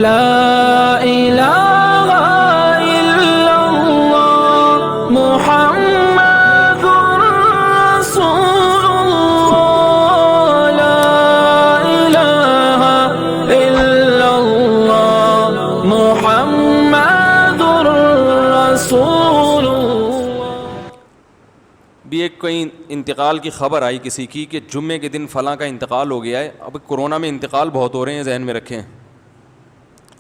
لا الہ الا اللہ محمد رسول اللہ، لا الہ الا اللہ محمد رسول اللہ۔ بھی ایک کہیں انتقال کی خبر آئی کسی کی کہ جمعے کے دن فلاں کا انتقال ہو گیا ہے۔ اب کورونا میں انتقال بہت ہو رہے ہیں، ذہن میں رکھیں۔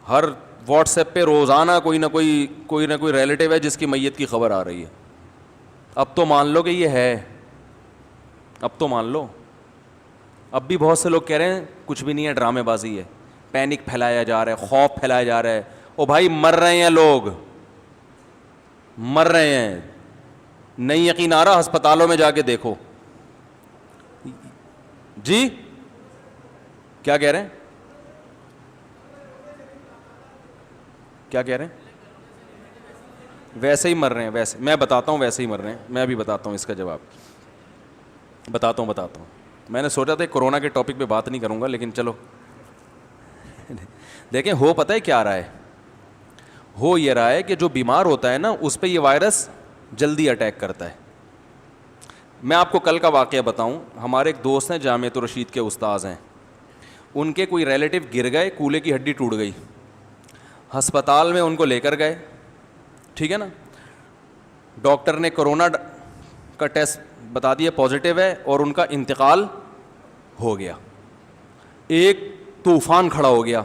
ہر واٹس ایپ پہ روزانہ کوئی نہ کوئی ریلیٹیو ہے جس کی میت کی خبر آ رہی ہے۔ اب تو مان لو کہ یہ ہے، اب تو مان لو۔ اب بھی بہت سے لوگ کہہ رہے ہیں کچھ بھی نہیں ہے، ڈرامے بازی ہے، پینک پھیلایا جا رہا ہے، خوف پھیلایا جا رہا ہے۔ او بھائی مر رہے ہیں لوگ، مر رہے ہیں، نہیں یقین آ رہا ہسپتالوں میں جا کے دیکھو۔ جی کیا کہہ رہے ہیں؟ کیا کہہ رہے ہیں؟ ویسے ہی مر رہے ہیں، ویسے میں بتاتا ہوں، ویسے ہی مر رہے ہیں۔ میں بھی بتاتا ہوں اس کا جواب، بتاتا ہوں۔ میں نے سوچا تھا کورونا کے ٹاپک پہ بات نہیں کروں گا، لیکن چلو دیکھیں ہو پتہ ہے کیا رہا ہے؟ ہو یہ رہا ہے کہ جو بیمار ہوتا ہے نا اس پہ یہ وائرس جلدی اٹیک کرتا ہے۔ میں آپ کو کل کا واقعہ بتاؤں۔ ہمارے ایک دوست ہیں، جامعۃ الرشید کے استاذ ہیں، ان کے کوئی ریلیٹیو گر گئے، کولے کی ہڈی ٹوٹ گئی، ہسپتال میں ان کو لے کر گئے، ٹھیک ہے نا۔ ڈاکٹر نے کرونا کا ٹیسٹ بتا دیا پازیٹیو ہے، اور ان کا انتقال ہو گیا۔ ایک طوفان کھڑا ہو گیا،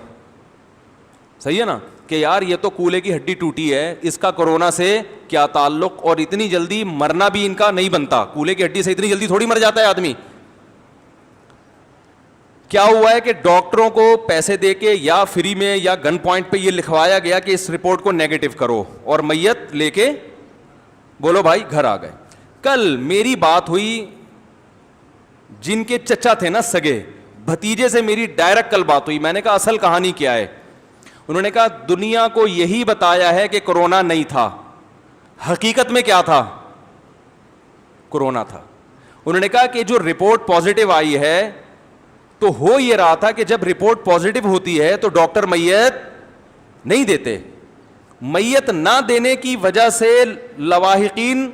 صحیح ہے نا، کہ یار یہ تو کولے کی ہڈی ٹوٹی ہے، اس کا کورونا سے کیا تعلق، اور اتنی جلدی مرنا بھی ان کا نہیں بنتا، کولے کی ہڈی سے اتنی جلدی تھوڑی مر جاتا ہے آدمی۔ کیا ہوا ہے کہ ڈاکٹروں کو پیسے دے کے یا فری میں یا گن پوائنٹ پہ یہ لکھوایا گیا کہ اس رپورٹ کو نیگیٹو کرو، اور میت لے کے بولو بھائی گھر آ گئے۔ کل میری بات ہوئی جن کے چچا تھے نا سگے بھتیجے سے، میری ڈائریکٹ کل بات ہوئی۔ میں نے کہا اصل کہانی کیا ہے؟ انہوں نے کہا دنیا کو یہی بتایا ہے کہ کورونا نہیں تھا، حقیقت میں کیا تھا؟ کورونا تھا۔ انہوں نے کہا کہ جو رپورٹ پازیٹیو آئی ہے تو ہو یہ رہا تھا کہ جب رپورٹ پازیٹیو ہوتی ہے تو ڈاکٹر میت نہیں دیتے، میت نہ دینے کی وجہ سے لواحقین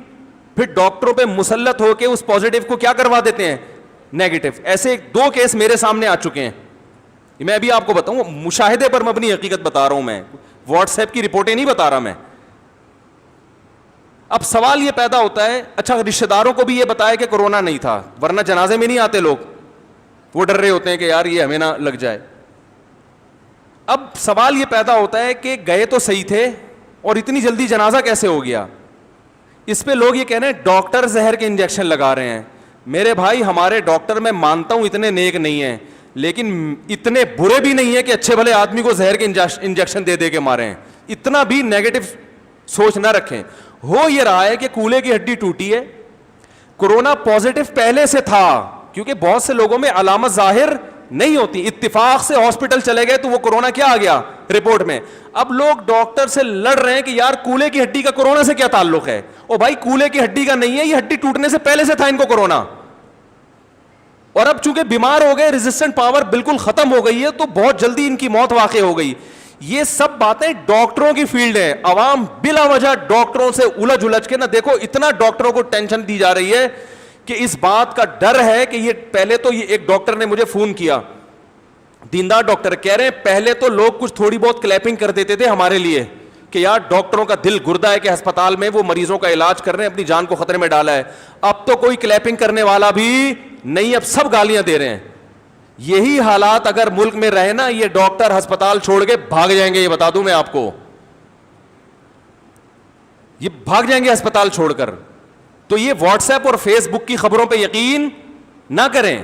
پھر ڈاکٹروں پہ مسلط ہو کے اس پازیٹیو کو کیا کروا دیتے ہیں؟ نیگیٹو۔ ایسے 2 کیس میرے سامنے آ چکے ہیں، میں ابھی آپ کو بتاؤں، مشاہدے پر مبنی حقیقت بتا رہا ہوں، میں واٹس ایپ کی رپورٹیں نہیں بتا رہا میں۔ اب سوال یہ پیدا ہوتا ہے، اچھا رشتہ داروں کو بھی یہ بتایا کہ کورونا نہیں تھا، ورنہ جنازے میں نہیں آتے لوگ، وہ ڈر رہے ہوتے ہیں کہ یار یہ ہمیں نہ لگ جائے۔ اب سوال یہ پیدا ہوتا ہے کہ گئے تو صحیح تھے اور اتنی جلدی جنازہ کیسے ہو گیا؟ اس پہ لوگ یہ کہہ رہے ہیں ڈاکٹر زہر کے انجیکشن لگا رہے ہیں۔ میرے بھائی ہمارے ڈاکٹر میں مانتا ہوں اتنے نیک نہیں ہیں، لیکن اتنے برے بھی نہیں ہیں کہ اچھے بھلے آدمی کو زہر کے انجیکشن دے کے مارے ہیں۔ اتنا بھی نیگیٹو سوچ نہ رکھیں۔ ہو یہ رہا ہے کہ کولے کی ہڈی ٹوٹی ہے، کورونا پازیٹیو پہلے سے تھا، کیونکہ بہت سے لوگوں میں علامت ظاہر نہیں ہوتی، اتفاق سے ہاسپٹل چلے گئے تو وہ کورونا کیا آ گیا رپورٹ میں۔ اب لوگ ڈاکٹر سے لڑ رہے ہیں کہ یار کولے کی ہڈی کا کورونا سے کیا تعلق ہے؟ او بھائی کولے کی ہڈی کا نہیں ہے، یہ ہڈی ٹوٹنے سے پہلے سے تھا ان کو کورونا، اور اب چونکہ بیمار ہو گئے، ریزسٹنٹ پاور بالکل ختم ہو گئی ہے، تو بہت جلدی ان کی موت واقع ہو گئی۔ یہ سب باتیں ڈاکٹروں کی فیلڈ ہے، عوام بلا وجہ ڈاکٹروں سے الجھ کے نہ دیکھو، اتنا ڈاکٹروں کو ٹینشن دی جا رہی ہے کہ اس بات کا ڈر ہے کہ یہ پہلے تو یہ ایک ڈاکٹر نے مجھے فون کیا، دیندار ڈاکٹر، کہہ رہے ہیں پہلے تو لوگ کچھ تھوڑی بہت کلیپنگ کر دیتے تھے ہمارے لیے کہ یار ڈاکٹروں کا دل گردہ ہے کہ ہسپتال میں وہ مریضوں کا علاج کر رہے ہیں، اپنی جان کو خطرے میں ڈالا ہے۔ اب تو کوئی کلیپنگ کرنے والا بھی نہیں، اب سب گالیاں دے رہے ہیں۔ یہی حالات اگر ملک میں رہے نا، یہ ڈاکٹر ہسپتال چھوڑ کے بھاگ جائیں گے، یہ بتا دوں میں آپ کو، یہ بھاگ جائیں گے ہسپتال چھوڑ کر۔ تو یہ واٹس ایپ اور فیس بک کی خبروں پہ یقین نہ کریں۔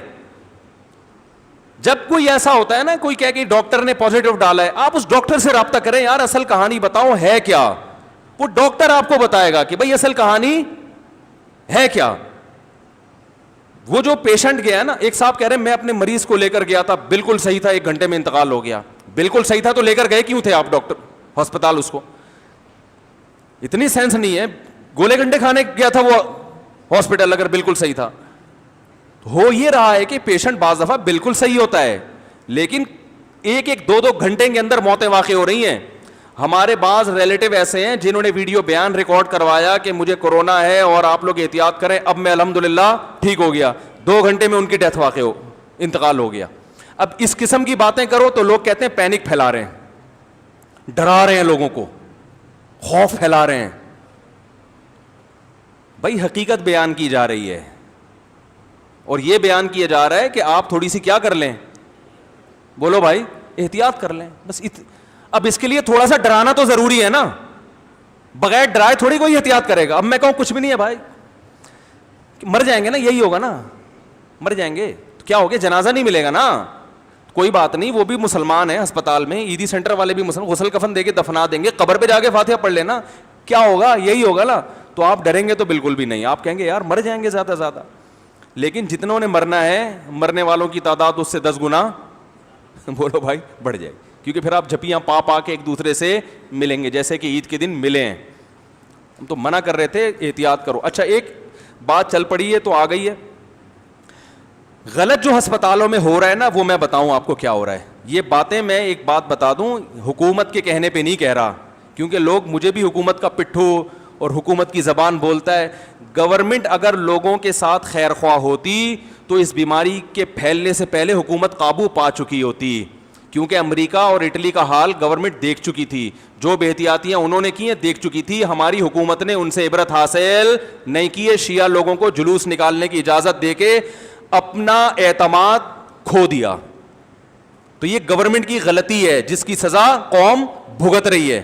جب کوئی ایسا ہوتا ہے نا، کوئی کہہ کہ ڈاکٹر نے پازیٹیو ڈالا ہے، آپ اس ڈاکٹر سے رابطہ کریں، یار اصل کہانی بتاؤ ہے کیا؟ وہ ڈاکٹر آپ کو بتائے گا کہ بھائی اصل کہانی ہے کیا۔ وہ جو پیشنٹ گیا ہے نا، ایک صاحب کہہ رہے ہیں میں اپنے مریض کو لے کر گیا تھا، بالکل صحیح تھا، 1 گھنٹے میں انتقال ہو گیا۔ بالکل صحیح تھا تو لے کر گئے کیوں تھے آپ ڈاکٹر ہسپتال؟ اس کو اتنی سینس نہیں ہے، گولے گھنٹے کھانے گیا تھا وہ ہاسپٹل اگر بالکل صحیح تھا۔ ہو یہ رہا ہے کہ پیشنٹ بعض دفعہ بالکل صحیح ہوتا ہے، لیکن ایک ایک دو دو گھنٹے کے اندر موتیں واقع ہو رہی ہیں. ہمارے بعض ریلیٹو ایسے ہیں جنہوں نے ویڈیو بیان ریکارڈ کروایا کہ مجھے کورونا ہے اور آپ لوگ احتیاط کریں, اب میں الحمدللہ ٹھیک ہو گیا, 2 گھنٹے میں ان کی ڈیتھ واقع ہو, انتقال ہو گیا. اب اس قسم کی باتیں کرو تو لوگ کہتے ہیں پینک پھیلا رہے ہیں, ڈرا رہے ہیں لوگوں کو, خوف پھیلا رہے ہیں. بھائی حقیقت بیان کی جا رہی ہے, اور یہ بیان کیا جا رہا ہے کہ آپ تھوڑی سی کیا کر لیں, بولو بھائی, احتیاط کر لیں بس. اب اس کے لیے تھوڑا سا ڈرانا تو ضروری ہے نا, بغیر ڈرائے تھوڑی کوئی احتیاط کرے گا. اب میں کہوں کچھ بھی نہیں ہے بھائی, مر جائیں گے نا, یہی ہوگا نا, مر جائیں گے تو کیا ہو گیا, جنازہ نہیں ملے گا نا, کوئی بات نہیں, وہ بھی مسلمان ہیں ہسپتال میں, عیدی سینٹر والے بھی مسلمان, غسل کفن دے کے دفنا دیں گے, قبر پہ جا کے فاتحہ پڑھ لینا, کیا ہوگا, یہی ہوگا نا. تو آپ ڈریں گے تو بالکل بھی نہیں, آپ کہیں گے یار مر جائیں گے زیادہ سے زیادہ. لیکن جتنوں نے مرنا ہے, مرنے والوں کی تعداد اس سے 10 گنا بولو بھائی بڑھ جائے, کیونکہ پھر آپ جھپیاں پا کے ایک دوسرے سے ملیں گے, جیسے کہ عید کے دن ملے ہیں. ہم تو منع کر رہے تھے احتیاط کرو. اچھا ایک بات چل پڑی ہے تو آ گئی ہے, غلط جو ہسپتالوں میں ہو رہا ہے نا, وہ میں بتاؤں آپ کو کیا ہو رہا ہے. یہ باتیں میں ایک بات بتا دوں, حکومت کے کہنے پہ نہیں کہہ رہا, کیونکہ لوگ مجھے بھی حکومت کا پٹھو اور حکومت کی زبان بولتا ہے. گورنمنٹ اگر لوگوں کے ساتھ خیر خواہ ہوتی تو اس بیماری کے پھیلنے سے پہلے حکومت قابو پا چکی ہوتی, کیونکہ امریکہ اور اٹلی کا حال گورنمنٹ دیکھ چکی تھی, جو بے احتیاطیاں انہوں نے کی ہیں دیکھ چکی تھی. ہماری حکومت نے ان سے عبرت حاصل نہیں کی ہے, شیعہ لوگوں کو جلوس نکالنے کی اجازت دے کے اپنا اعتماد کھو دیا. تو یہ گورنمنٹ کی غلطی ہے جس کی سزا قوم بھگت رہی ہے.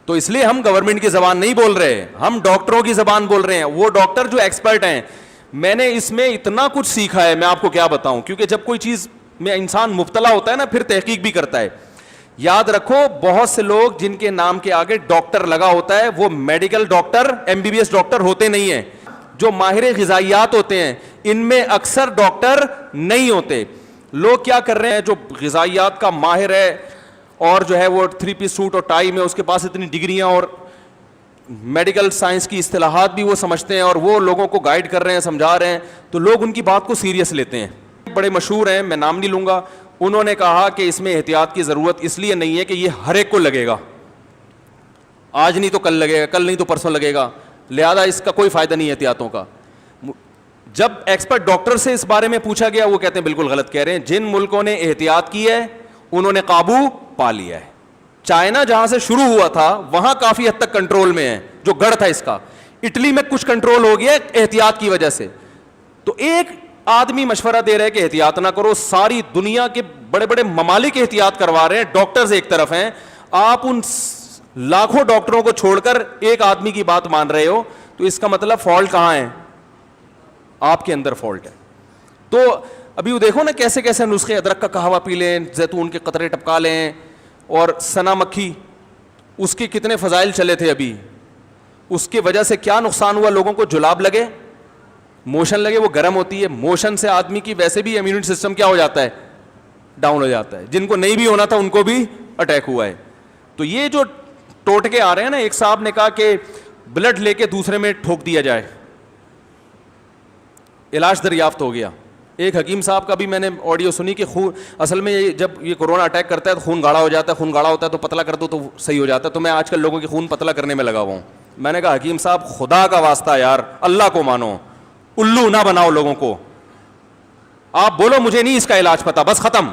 تو اس لیے ہم گورنمنٹ کی زبان نہیں بول رہے, ہم ڈاکٹروں کی زبان بول رہے ہیں, وہ ڈاکٹر جو ایکسپرٹ ہیں. میں نے اس میں اتنا کچھ سیکھا ہے, میں آپ کو کیا بتاؤں, کیونکہ جب کوئی چیز میں انسان مبتلا ہوتا ہے نا, پھر تحقیق بھی کرتا ہے. یاد رکھو, بہت سے لوگ جن کے نام کے آگے ڈاکٹر لگا ہوتا ہے وہ میڈیکل ڈاکٹر, MBBS ڈاکٹر ہوتے نہیں ہیں. جو ماہر غذائیات ہوتے ہیں ان میں اکثر ڈاکٹر نہیں ہوتے. لوگ کیا کر رہے ہیں, جو غذائیات کا ماہر ہے اور جو ہے وہ 3 پیس سوٹ اور ٹائی میں, اس کے پاس اتنی ڈگریاں اور میڈیکل سائنس کی اصطلاحات بھی وہ سمجھتے ہیں, اور وہ لوگوں کو گائیڈ کر رہے ہیں, سمجھا رہے ہیں, تو لوگ ان کی بات کو سیریس لیتے ہیں. بڑے مشہور ہیں, میں نام نہیں لوں گا, انہوں نے کہا کہ اس میں احتیاط کی ضرورت اس لیے نہیں ہے کہ یہ ہر ایک کو لگے گا, آج نہیں تو کل لگے گا, کل نہیں تو پرسوں لگے گا, لہذا اس کا کوئی فائدہ نہیں ہے احتیاطوں کا. جب ایکسپرٹ ڈاکٹر سے اس بارے میں پوچھا گیا, وہ کہتے ہیں بالکل غلط کہہ رہے ہیں, جن ملکوں نے احتیاط کی ہے انہوں نے قابو پا لیا ہے. چائنا جہاں سے شروع ہوا تھا وہاں کافی حد تک کنٹرول میں ہے, جو گڑھ تھا اس کا. اٹلی میں کچھ کنٹرول ہو گیا احتیاط کی وجہ سے. تو ایک آدمی مشورہ دے رہے کہ احتیاط نہ کرو, ساری دنیا کے بڑے بڑے ممالک احتیاط کروا رہے ہیں, ڈاکٹرز ایک طرف ہیں, آپ ان لاکھوں ڈاکٹروں کو چھوڑ کر ایک آدمی کی بات مان رہے ہو, تو اس کا مطلب فالٹ کہاں ہے, آپ کے اندر فالٹ ہے. تو ابھی وہ دیکھو نا کیسے کیسے نسخے, ادرک کا قہوہ پی لیں, زیتون کے قطرے ٹپکا لیں, اور سنا مکھی, اس کے کتنے فضائل چلے تھے ابھی, اس کی وجہ سے کیا نقصان ہوا, لوگوں کو جلاب لگے, موشن لگے, وہ گرم ہوتی ہے, موشن سے آدمی کی ویسے بھی امیونٹی سسٹم کیا ہو جاتا ہے, ڈاؤن ہو جاتا ہے, جن کو نہیں بھی ہونا تھا ان کو بھی اٹیک ہوا ہے. تو یہ جو ٹوٹکے آ رہے ہیں نا, ایک صاحب نے کہا کہ بلڈ لے کے دوسرے میں ٹھوک دیا جائے, علاج دریافت ہو گیا. ایک حکیم صاحب کا بھی میں نے آڈیو سنی کہ خون, اصل میں جب یہ کورونا اٹیک کرتا ہے تو خون گاڑھا ہو جاتا ہے, خون گاڑھا ہوتا ہے تو پتلا کر دو تو صحیح ہو جاتا ہے. تو میں آج کل لوگوں کی خون پتلا کرنے میں لگا ہوا ہوں. میں نے کہا حکیم صاحب خدا کا واسطہ یار, اللہ کو مانو, الو نہ بناؤ لوگوں کو, آپ بولو مجھے نہیں اس کا علاج پتا, بس ختم.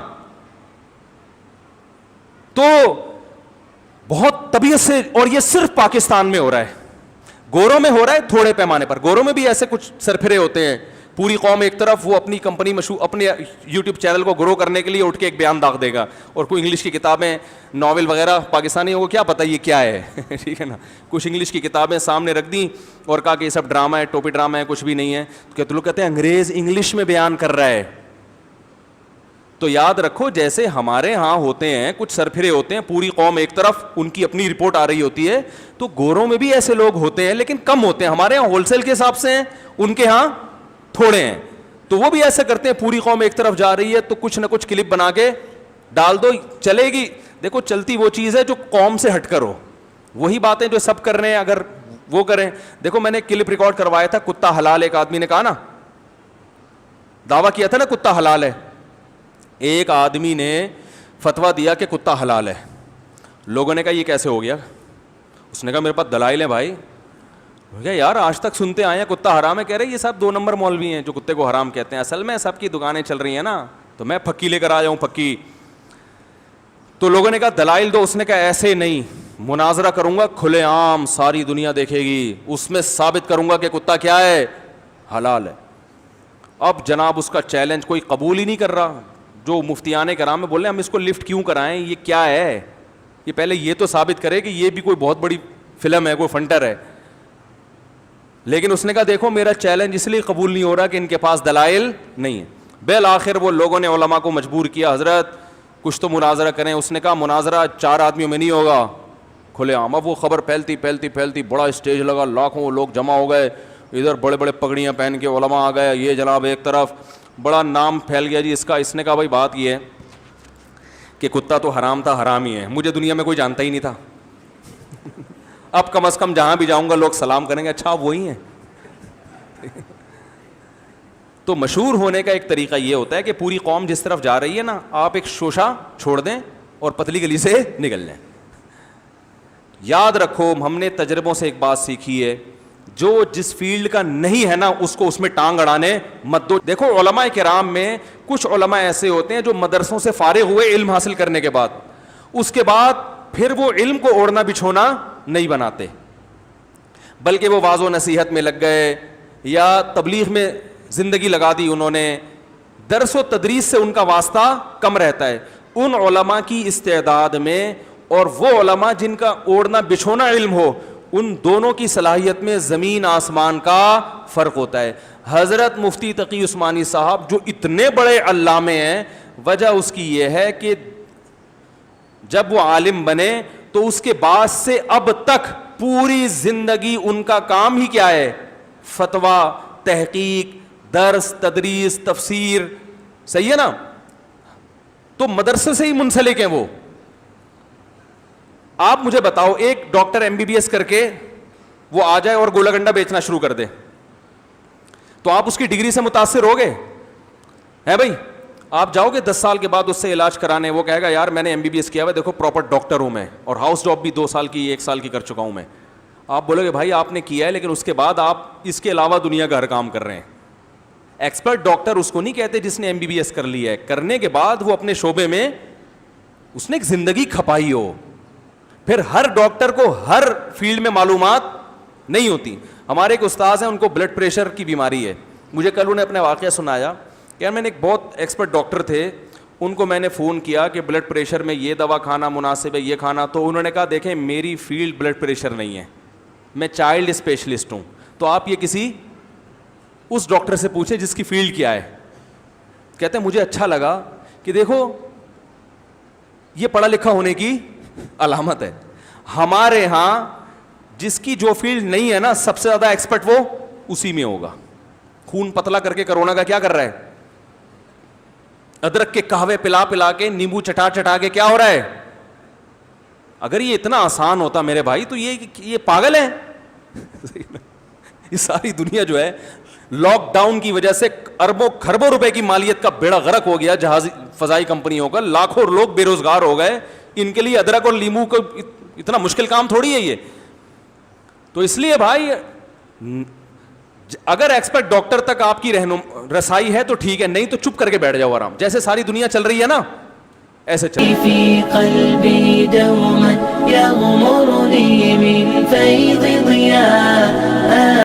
تو بہت طبیعت سے, اور یہ صرف پاکستان میں ہو رہا ہے, گوروں میں ہو رہا ہے تھوڑے پیمانے پر, گوروں میں بھی ایسے کچھ سرفرے ہوتے ہیں, پوری قوم ایک طرف, وہ اپنی کمپنی مشہور, اپنے یوٹیوب چینل کو گرو کرنے کے لیے اٹھ کے ایک بیان داغ دے گا, اور کوئی انگلش کی کتابیں, ناول وغیرہ, پاکستانیوں کو کیا پتہ یہ کیا ہے, ٹھیک ہے نا, کچھ انگلش کی کتابیں سامنے رکھ دیں اور کہا کہ یہ سب ڈرامہ ہے, ٹوپی ڈرامہ ہے, کچھ بھی نہیں ہے. تو لوگ کہتے ہیں انگریز انگلش میں بیان کر رہا ہے. تو یاد رکھو, جیسے ہمارے ہاں ہوتے ہیں کچھ سرفرے ہوتے ہیں, پوری قوم ایک طرف, ان کی اپنی رپورٹ آ رہی ہوتی ہے, تو گوروں میں بھی ایسے لوگ ہوتے ہیں لیکن کم ہوتے ہیں. ہمارے ہاں ہول سیل کے حساب سے ہیں, ان کے ہاں تھوڑے ہیں, تو وہ بھی ایسے کرتے ہیں. پوری قوم ایک طرف جا رہی ہے تو کچھ نہ کچھ کلپ بنا کے ڈال دو, چلے گی. دیکھو چلتی وہ چیز ہے جو قوم سے ہٹ کر ہو, وہی باتیں جو سب کر رہے ہیں اگر وہ کریں. دیکھو میں نے کلپ ریکارڈ کروایا تھا, کتا حلال, ایک آدمی نے کہا نا, دعویٰ کیا تھا نا کتا حلال ہے. ایک آدمی نے فتویٰ دیا کہ کتا حلال ہے. لوگوں نے کہا یہ کیسے ہو گیا؟ اس نے کہا میرے پاس دلائل ہیں بھائی. کہا یار آج تک سنتے آئے ہیں کتا حرام ہے, کہہ رہے یہ سب 2 نمبر مولوی ہیں جو کتے کو حرام کہتے ہیں, اصل میں سب کی دکانیں چل رہی ہیں نا, تو میں پھکی لے کر آ جاؤں پھکی. تو لوگوں نے کہا دلائل دو. اس نے کہا ایسے نہیں, مناظرہ کروں گا کھلے عام, ساری دنیا دیکھے گی, اس میں ثابت کروں گا کہ کتا کیا ہے, حلال ہے. اب جناب اس کا چیلنج کوئی قبول ہی نہیں کر رہا. جو مفتیان کرام میں بول رہے ہیں ہم اس کو لفٹ کیوں کرائیں, یہ کیا ہے, یہ پہلے یہ تو ثابت کرے کہ یہ بھی کوئی بہت بڑی فلم ہے, کوئی فنٹر ہے. لیکن اس نے کہا دیکھو میرا چیلنج اس لیے قبول نہیں ہو رہا کہ ان کے پاس دلائل نہیں ہے. بالآخر وہ لوگوں نے علماء کو مجبور کیا, حضرت کچھ تو مناظرہ کریں. اس نے کہا مناظرہ 4 آدمیوں میں نہیں ہوگا, کھلے عام. اب وہ خبر پھیلتی بڑا اسٹیج لگا, لاکھوں لوگ جمع ہو گئے, ادھر بڑے بڑے پگڑیاں پہن کے علماء آ گئے, یہ جناب ایک طرف, بڑا نام پھیل گیا جی اس کا. اس نے کہا بھائی بات یہ ہے کہ کتا تو حرام تھا, حرام ہی ہے, مجھے دنیا میں کوئی جانتا ہی نہیں تھا. اب کم از کم جہاں بھی جاؤں گا لوگ سلام کریں گے, اچھا وہی ہیں. تو مشہور ہونے کا ایک طریقہ یہ ہوتا ہے کہ پوری قوم جس طرف جا رہی ہے نا, آپ ایک شوشہ چھوڑ دیں اور پتلی گلی سے نکل جائیں. یاد رکھو ہم نے تجربوں سے ایک بات سیکھی ہے, جو جس فیلڈ کا نہیں ہے نا اس کو اس میں ٹانگ اڑانے مت دو. دیکھو علماء کرام میں کچھ علماء ایسے ہوتے ہیں جو مدرسوں سے فارغ ہوئے علم حاصل کرنے کے بعد, اس کے بعد پھر وہ علم کو اوڑھنا بچھونا نہیں بناتے, بلکہ وہ واعظ و نصیحت میں لگ گئے یا تبلیغ میں زندگی لگا دی انہوں نے. درس و تدریس سے ان کا واسطہ کم رہتا ہے. ان علماء کی استعداد میں اور وہ علماء جن کا اوڑھنا بچھونا علم ہو, ان دونوں کی صلاحیت میں زمین آسمان کا فرق ہوتا ہے. حضرت مفتی تقی عثمانی صاحب جو اتنے بڑے علامے ہیں, وجہ اس کی یہ ہے کہ جب وہ عالم بنے تو اس کے بعد سے اب تک پوری زندگی ان کا کام ہی کیا ہے, فتویٰ, تحقیق, درس, تدریس, تفسیر. صحیح ہے نا؟ تو مدرسے سے ہی منسلک ہیں وہ. آپ مجھے بتاؤ ایک ڈاکٹر MBBS کر کے وہ آ جائے اور گولا گنڈا بیچنا شروع کر دے, تو آپ اس کی ڈگری سے متاثر ہو گئے ہیں بھائی؟ آپ جاؤ گے 10 سال کے بعد اس سے علاج کرانے, وہ کہے گا یار میں نے MBBS کیا ہوا, دیکھو پراپر ڈاکٹر ہوں میں, اور ہاؤس جاب بھی 2 سال کی 1 سال کی کر چکا ہوں میں. آپ بولو گے بھائی آپ نے کیا ہے, لیکن اس کے بعد آپ اس کے علاوہ دنیا کا ہر کام کر رہے ہیں. ایکسپرٹ ڈاکٹر اس کو نہیں کہتے جس نے MBBS کر لیا ہے, کرنے کے بعد وہ اپنے شعبے میں اس نے ایک زندگی کھپائی ہو. پھر ہر ڈاکٹر کو ہر فیلڈ میں معلومات نہیں ہوتی. ہمارے ایک استاذ ہیں, ان کو بلڈ پریشر کی بیماری ہے. مجھے کل انہوں نے اپنا واقعہ سنایا کہ میں نے ایک بہت ایکسپرٹ ڈاکٹر تھے, ان کو میں نے فون کیا کہ بلڈ پریشر میں یہ دوا کھانا مناسب ہے, یہ کھانا. تو انہوں نے کہا دیکھیں میری فیلڈ بلڈ پریشر نہیں ہے, میں چائلڈ اسپیشلسٹ ہوں, تو آپ یہ کسی اس ڈاکٹر سے پوچھیں جس کی فیلڈ کیا ہے. کہتے ہیں مجھے اچھا لگا کہ دیکھو یہ پڑھا لکھا ہونے کی علامت ہے. ہمارے ہاں جس کی جو فیلڈ نہیں ہے نا, سب سے زیادہ ایکسپرٹ وہ اسی میں ہوگا. خون پتلا کر کے کرونا کا کیا کر رہا ہے, ادرک کے قہوے پلا پلا کے, نیمبو چٹا چٹا کے کیا ہو رہا ہے. اگر یہ اتنا آسان ہوتا میرے بھائی تو یہ پاگل ہے. یہ ساری دنیا جو ہے لاک ڈاؤن کی وجہ سے اربوں خربوں روپے کی مالیت کا بیڑا غرق ہو گیا جہاز فضائی کمپنیوں کا, لاکھوں لوگ بے روزگار ہو گئے. ان کے لیے ادرک اور لیمو کو اتنا مشکل کام تھوڑی ہے یہ. تو اس لیے بھائی اگر ایکسپرٹ ڈاکٹر تک آپ کی رسائی ہے تو ٹھیک ہے, نہیں تو چپ کر کے بیٹھ جاؤ آرام. جیسے ساری دنیا چل رہی ہے نا ایسے چل. في قلبي دوما يغمرني من فيض ضياء